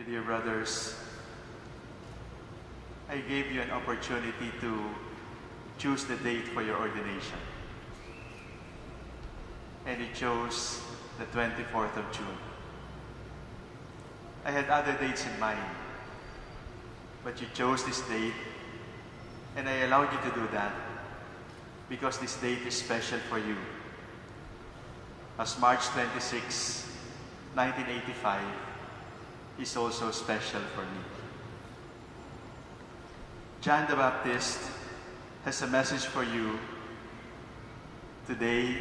My dear brothers, I gave you an opportunity to choose the date for your ordination. And you chose the 24th of June. I had other dates in mind, but you chose this date, and I allowed you to do that because this date is special for you. As March 26, 1985 is also special for me. John the Baptist has a message for you today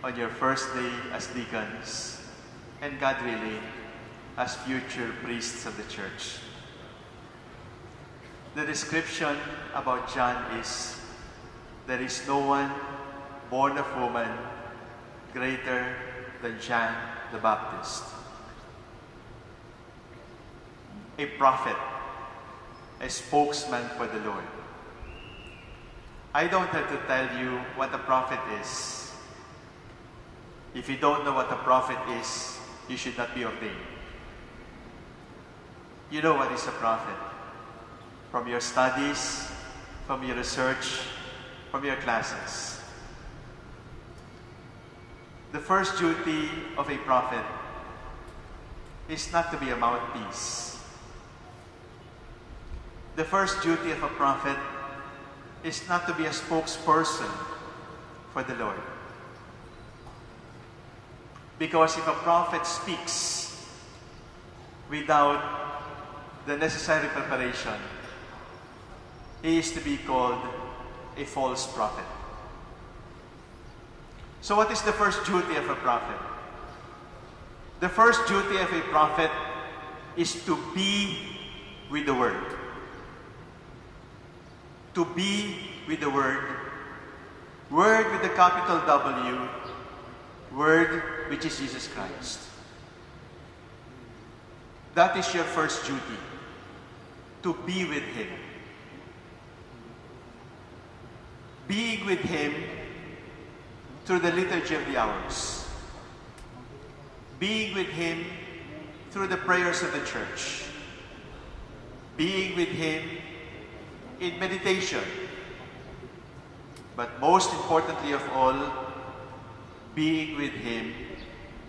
on your first day as deacons and, God willing, as future priests of the church. The description about John is, there is no one born of woman greater than John the Baptist. A prophet, a spokesman for the Lord. I don't have to tell you what a prophet is. If you don't know what a prophet is, you should not be ordained. You know what is a prophet from your studies, from your research, from your classes. The first duty of a prophet is not to be a mouthpiece. The first duty of a prophet is not to be a spokesperson for the Lord. Because if a prophet speaks without the necessary preparation, he is to be called a false prophet. So what is the first duty of a prophet? The first duty of a prophet is to be with the Word. To be with the Word. Word with the capital W. Word which is Jesus Christ. That is your first duty. To be with Him. Being with Him through the liturgy of the hours. Being with Him through the prayers of the church. Being with Him in meditation. But most importantly of all, being with Him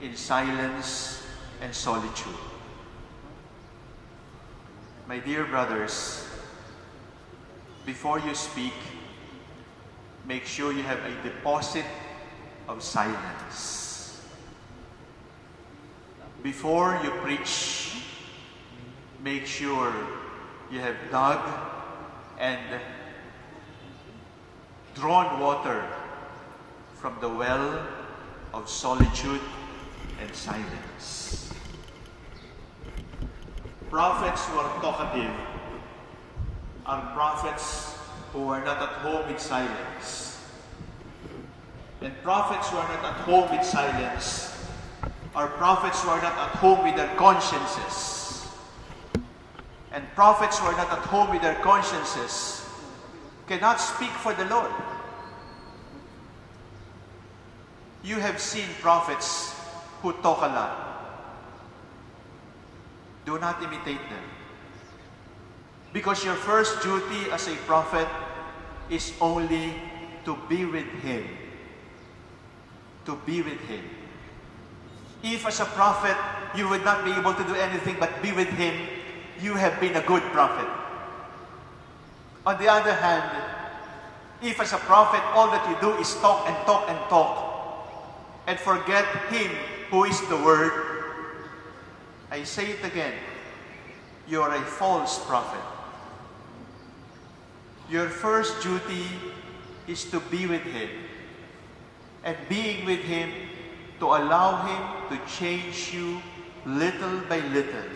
in silence and solitude. My dear brothers, before you speak, make sure you have a deposit of silence. Before you preach, make sure you have dug and drawn water from the well of solitude and silence. Prophets who are talkative are prophets who are not at home in silence. And prophets who are not at home in silence are prophets who are not at home with their consciences. And prophets who are not at home with their consciences cannot speak for the Lord. You have seen prophets who talk a lot. Do not imitate them. Because your first duty as a prophet is only to be with Him. To be with Him. If as a prophet you would not be able to do anything but be with Him, you have been a good prophet. On the other hand, if as a prophet all that you do is talk and talk and talk, and forget Him who is the Word, I say it again, you are a false prophet. Your first duty is to be with Him, and being with Him, to allow Him to change you little by little,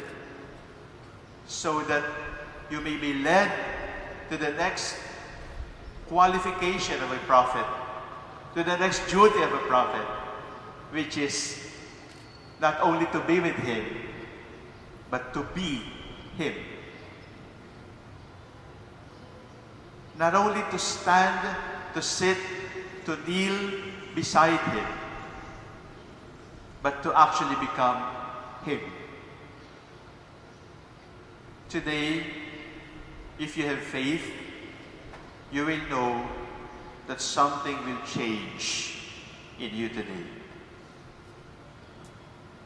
so that you may be led to the next qualification of a prophet, to the next duty of a prophet, which is not only to be with Him, but to be Him. Not only to stand, to sit, to kneel beside Him, but to actually become Him. Today, if you have faith, you will know that something will change in you today.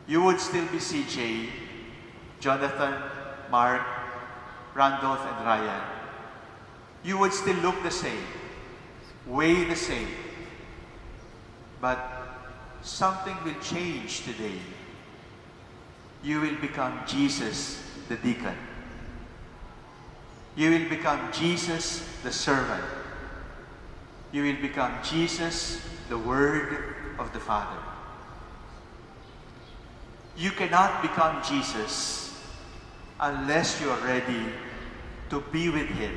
You would still be CJ, Jonathan, Mark, Randolph, and Ryan. You would still look the same, weigh the same. But something will change today. You will become Jesus, the deacon. You will become Jesus, the servant. You will become Jesus, the Word of the Father. You cannot become Jesus unless you are ready to be with Him,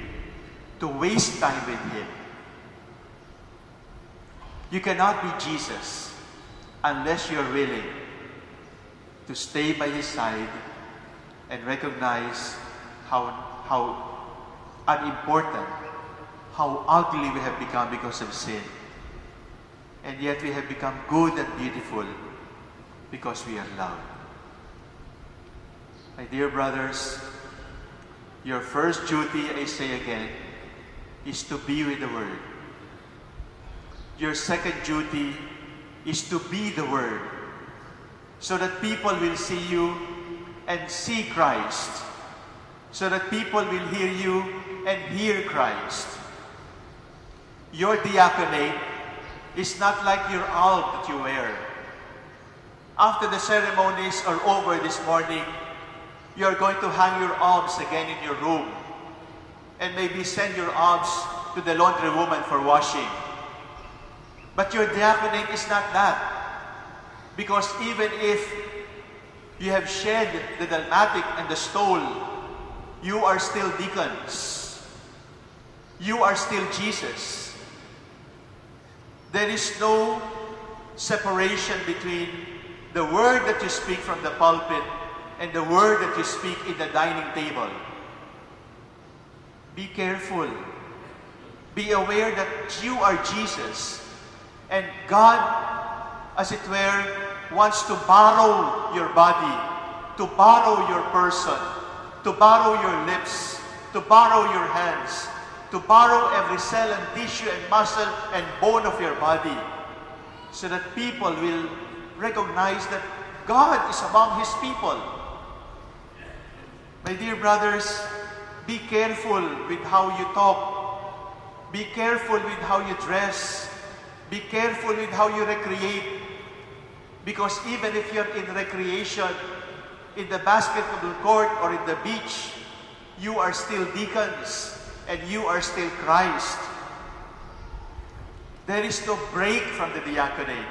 to waste time with Him. You cannot be Jesus unless you are willing to stay by His side and recognize how unimportant, how ugly we have become because of sin. And yet we have become good and beautiful because we are loved. My dear brothers, your first duty, I say again, is to be with the Word. Your second duty is to be the Word, so that people will see you and see Christ, so that people will hear you and hear Christ. Your diaconate is not like your alb that you wear. After the ceremonies are over this morning, you are going to hang your albs again in your room and maybe send your albs to the laundry woman for washing. But your diaconate is not that. Because even if you have shed the dalmatic and the stole, you are still deacons. You are still Jesus. There is no separation between the word that you speak from the pulpit and the word that you speak in the dining table. Be careful. Be aware that you are Jesus. And God, as it were, wants to borrow your body, to borrow your person, to borrow your lips, to borrow your hands, to borrow every cell and tissue and muscle and bone of your body, so that people will recognize that God is among His people. My dear brothers, be careful with how you talk. Be careful with how you dress. Be careful with how you recreate. Because even if you're in recreation, in the basketball court or in the beach, you are still deacons and you are still Christ. There is no break from the diaconate.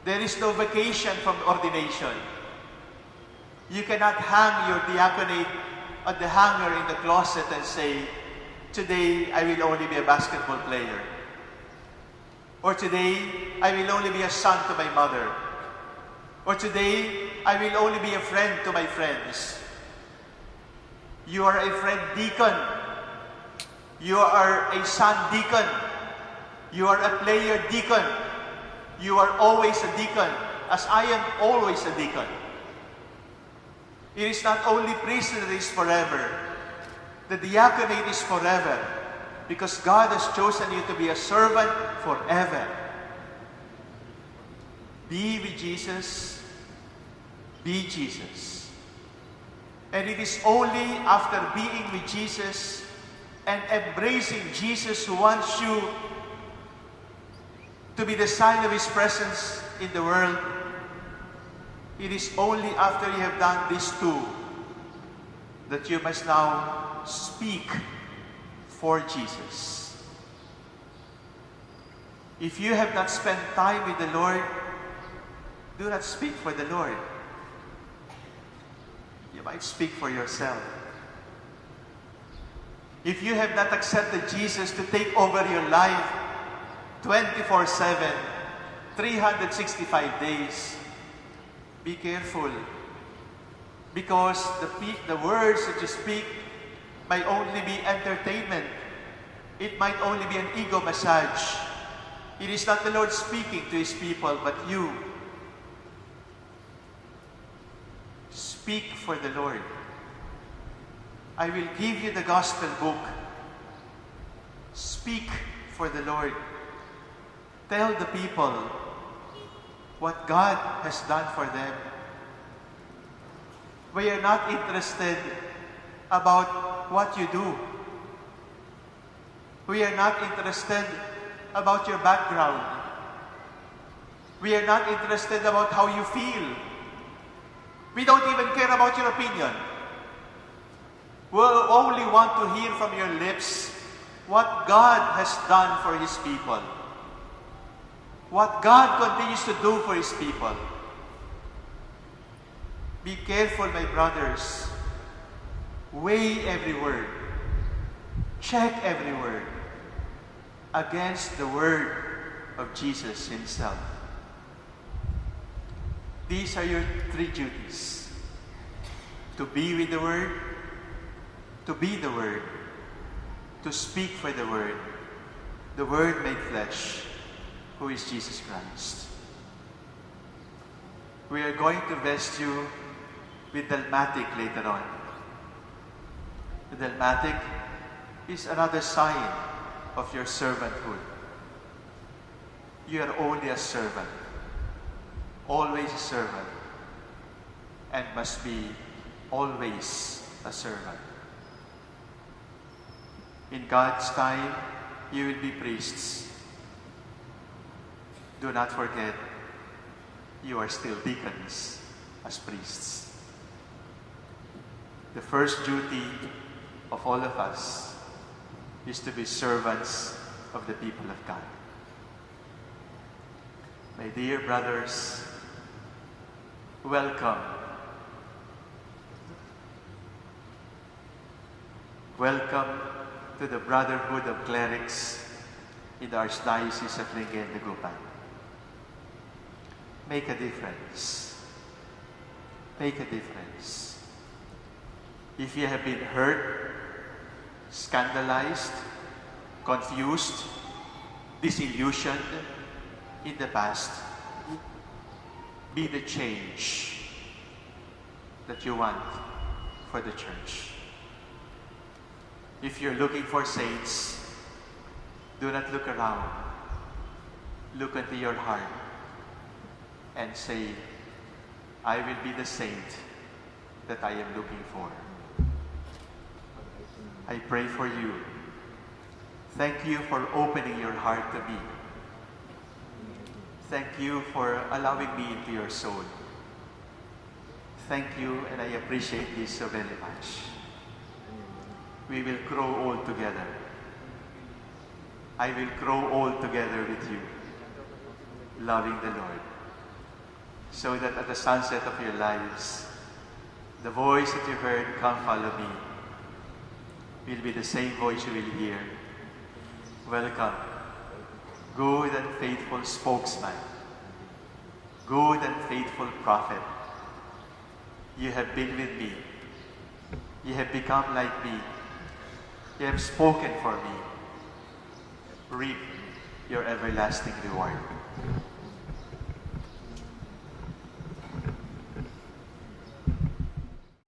There is no vacation from ordination. You cannot hang your diaconate at the hanger in the closet and say, today I will only be a basketball player. Or today, I will only be a son to my mother. Or today, I will only be a friend to my friends. You are a friend deacon. You are a son deacon. You are a player deacon. You are always a deacon, as I am always a deacon. It is not only priesthood that is forever. The diaconate is forever. Because God has chosen you to be a servant forever. Be with Jesus. Be Jesus. And it is only after being with Jesus and embracing Jesus who wants you to be the sign of His presence in the world. It is only after you have done these two that you must now speak for Jesus. If you have not spent time with the Lord, do not speak for the Lord. You might speak for yourself. If you have not accepted Jesus to take over your life 24/7, 365 days, be careful. Because the words that you speak might only be entertainment. It might only be an ego massage. It is not the Lord speaking to His people, but you. Speak for the Lord. I will give you the gospel book. Speak for the Lord. Tell the people what God has done for them. We are not interested about what you do. We are not interested about your background. We are not interested about how you feel. We don't even care about your opinion. We'll only want to hear from your lips what God has done for His people. What God continues to do for His people. Be careful, my brothers. Weigh every word. Check every word against the word of Jesus Himself. These are your three duties. To be with the Word, to be the Word, to speak for the Word made flesh, who is Jesus Christ. We are going to vest you with dalmatic later on. The dalmatic is another sign of your servanthood. You are only a servant. Always a servant, and must be always a servant. In God's time, you will be priests. Do not forget, you are still deacons as priests. The first duty of all of us is to be servants of the people of God. My dear brothers, welcome. Welcome to the Brotherhood of Clerics in the Archdiocese of Lingayen-Dagupan. Make a difference. Make a difference. If you have been hurt, scandalized, confused, disillusioned in the past, be the change that you want for the church. If you're looking for saints, do not look around. Look into your heart and say, I will be the saint that I am looking for. I pray for you. Thank you for opening your heart to me. Thank you for allowing me into your soul. Thank you, and I appreciate this so very much. We will grow old together. I will grow old together with you, loving the Lord, so that at the sunset of your lives, the voice that you heard, "Come follow me," will be the same voice you will hear. Welcome, good and faithful spokesman, good and faithful prophet. You have been with me. You have become like me. You have spoken for me. Reap your everlasting reward.